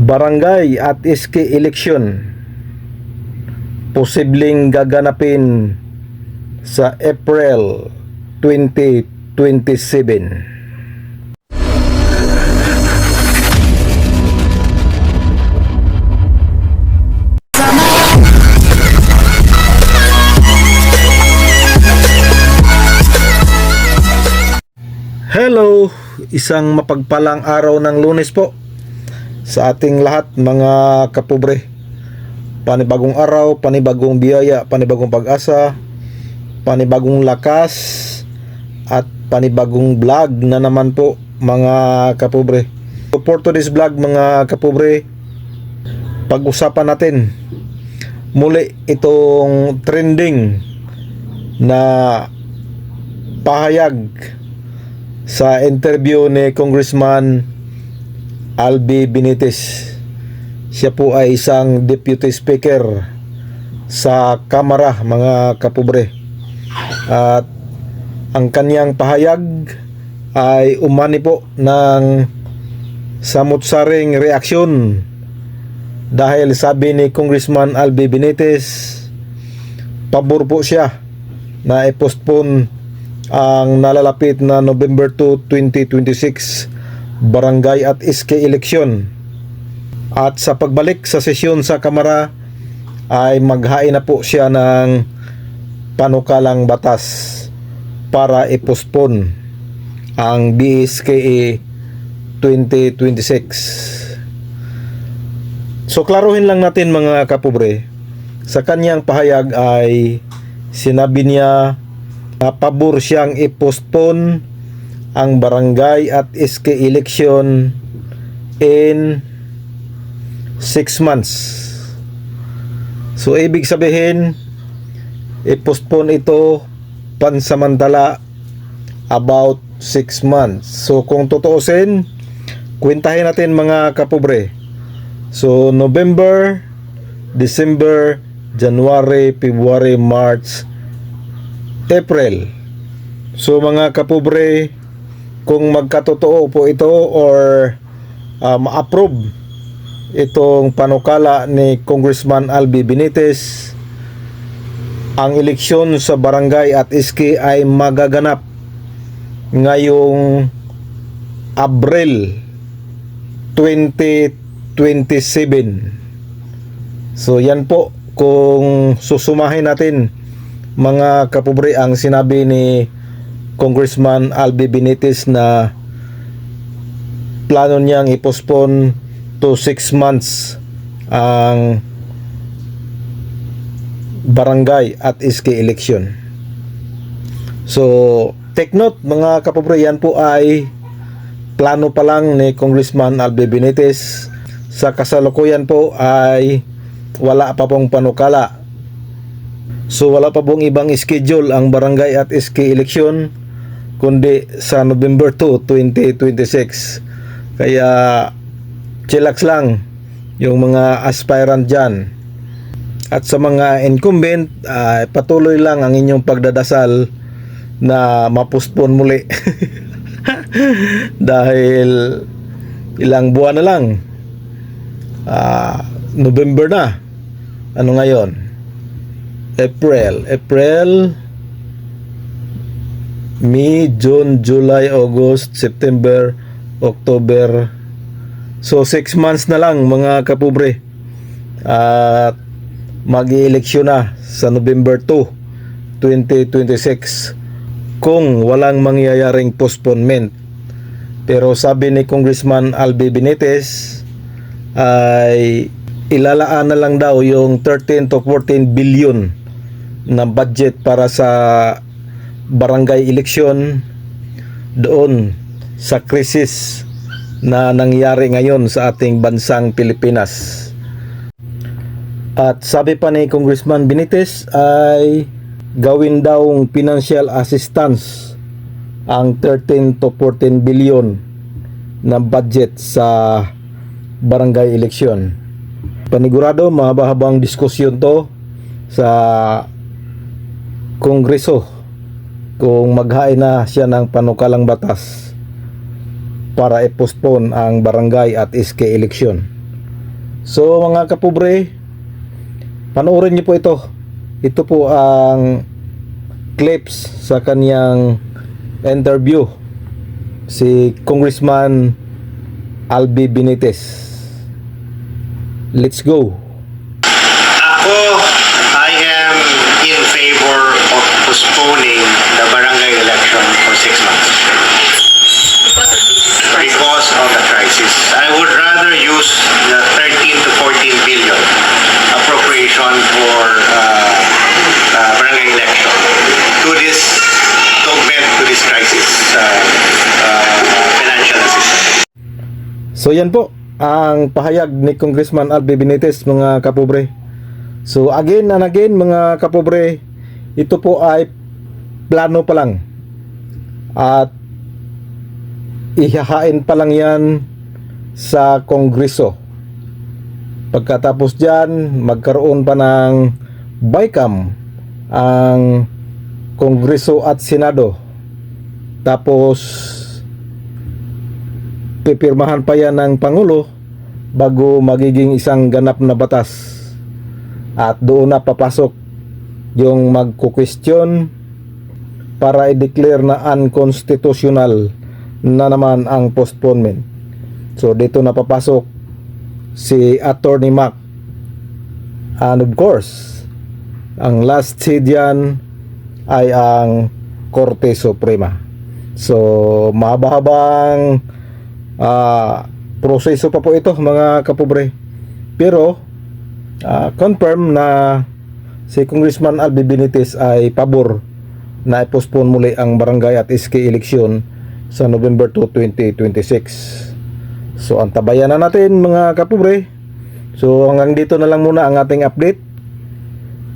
Barangay at SK election posibleng gaganapin sa April 2027. Hello, isang mapagpalang araw ng Lunes po sa ating lahat mga kapobre. Panibagong araw, panibagong biyaya, panibagong pag-asa, panibagong lakas at panibagong vlog na naman po mga kapobre. So for today's vlog mga kapobre, pag-usapan natin muli itong trending na pahayag sa interview ni Congressman Albi Benitez. Siya po ay isang deputy speaker sa Kamara mga kapobre. At ang kanyang pahayag ay umani po ng samut-saring reaksyon dahil sabi ni Congressman Albi Benitez, pabor po siya na i-postpone ang nalalapit na November 2, 2026 barangay at SK election. At sa pagbalik sa sesyon sa Kamara ay maghain na po siya ng panukalang batas para i-postpone ang BSKE 2026. So klaruhin lang natin mga kapobre, sa kanyang pahayag ay sinabi niya pabor siyang i-postpone ang barangay at SK election in 6 months. So ibig sabihin, i-postpone ito pansamantala about 6 months. So kung tutuusin, kwentahin natin mga kapobre. So November, December, January, February, March, April. So mga kapobre, kung magkatotoo po ito or ma-approve itong panukala ni Congressman Albi Benitez, ang eleksyon sa barangay at SK ay magaganap ngayong Abril 2027. So yan po, kung susumahin natin mga kapobre ang sinabi ni Congressman Albi Benitez na plano niyang i-postpone to 6 months ang barangay at SK election. So take note mga kapobre, yan po ay plano pa lang ni Congressman Albi Benitez. Sa kasalukuyan po ay wala pa pong panukala. So wala pa pong ibang schedule ang barangay at SK election kundi sa November 2, 2026. Kaya chillax lang yung mga aspirant dyan. At sa mga incumbent, patuloy lang ang inyong pagdadasal na mapostpone muli. Dahil ilang buwan na lang. November na. Ano ngayon? April, May, June, July, August, September, October. So 6 months na lang mga kapobre. At mag-i-eleksyon na sa November 2, 2026 kung walang mangyayaring postponement. Pero sabi ni Congressman Albi Benitez ay ilalaan na lang daw yung 13 to 14 billion na budget para sa barangay election doon sa krisis na nangyari ngayon sa ating bansang Pilipinas. At sabi pa ni Congressman Benitez ay gawin daw financial assistance ang 13 to 14 billion na budget sa barangay election. Panigurado mahaba-habang diskusyon to sa Kongreso kung maghain na siya ng panukalang batas para i-postpone ang barangay at SK election. So mga kapobre, panoorin niyo po ito. Ito po ang clips sa kanyang interview si Congressman Albi Benitez. Let's go. Ako, I am in favor of postponing the barangay election for 6 months. Because of the crisis. I would rather use the 13 to 14 billion appropriation for barangay election to augment to this crisis financial assistance. So yan po ang pahayag ni Congressman Albi Benitez, mga kapobre. So again and again, mga kapobre, ito po ay plano pa lang at ihahain pa lang yan sa Kongreso. Pagkatapos dyan, magkaroon pa ng BICAM ang Kongreso at Senado. Tapos pipirmahan pa yan ng Pangulo bago magiging isang ganap na batas. At doon na papasok yung magkukwestiyon para i-declare na unconstitutional na naman ang postponement. So dito na papasok si Attorney Mac, and of course ang last say diyan ay ang Korte Suprema. So mahaba-habang proseso pa po ito, mga kapobre, pero confirm na si Congressman Albi Benitez ay pabor na i-postpone muli ang barangay at SK election sa November 2, 2026. So antabayan na natin, mga kapobre. So hanggang dito na lang muna ang ating update.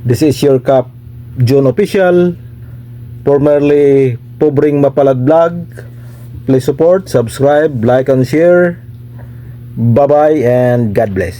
This is your Kap John Official, formerly Pobreng Mapalad Vlog. Please support, subscribe, like and share. Bye bye and God bless.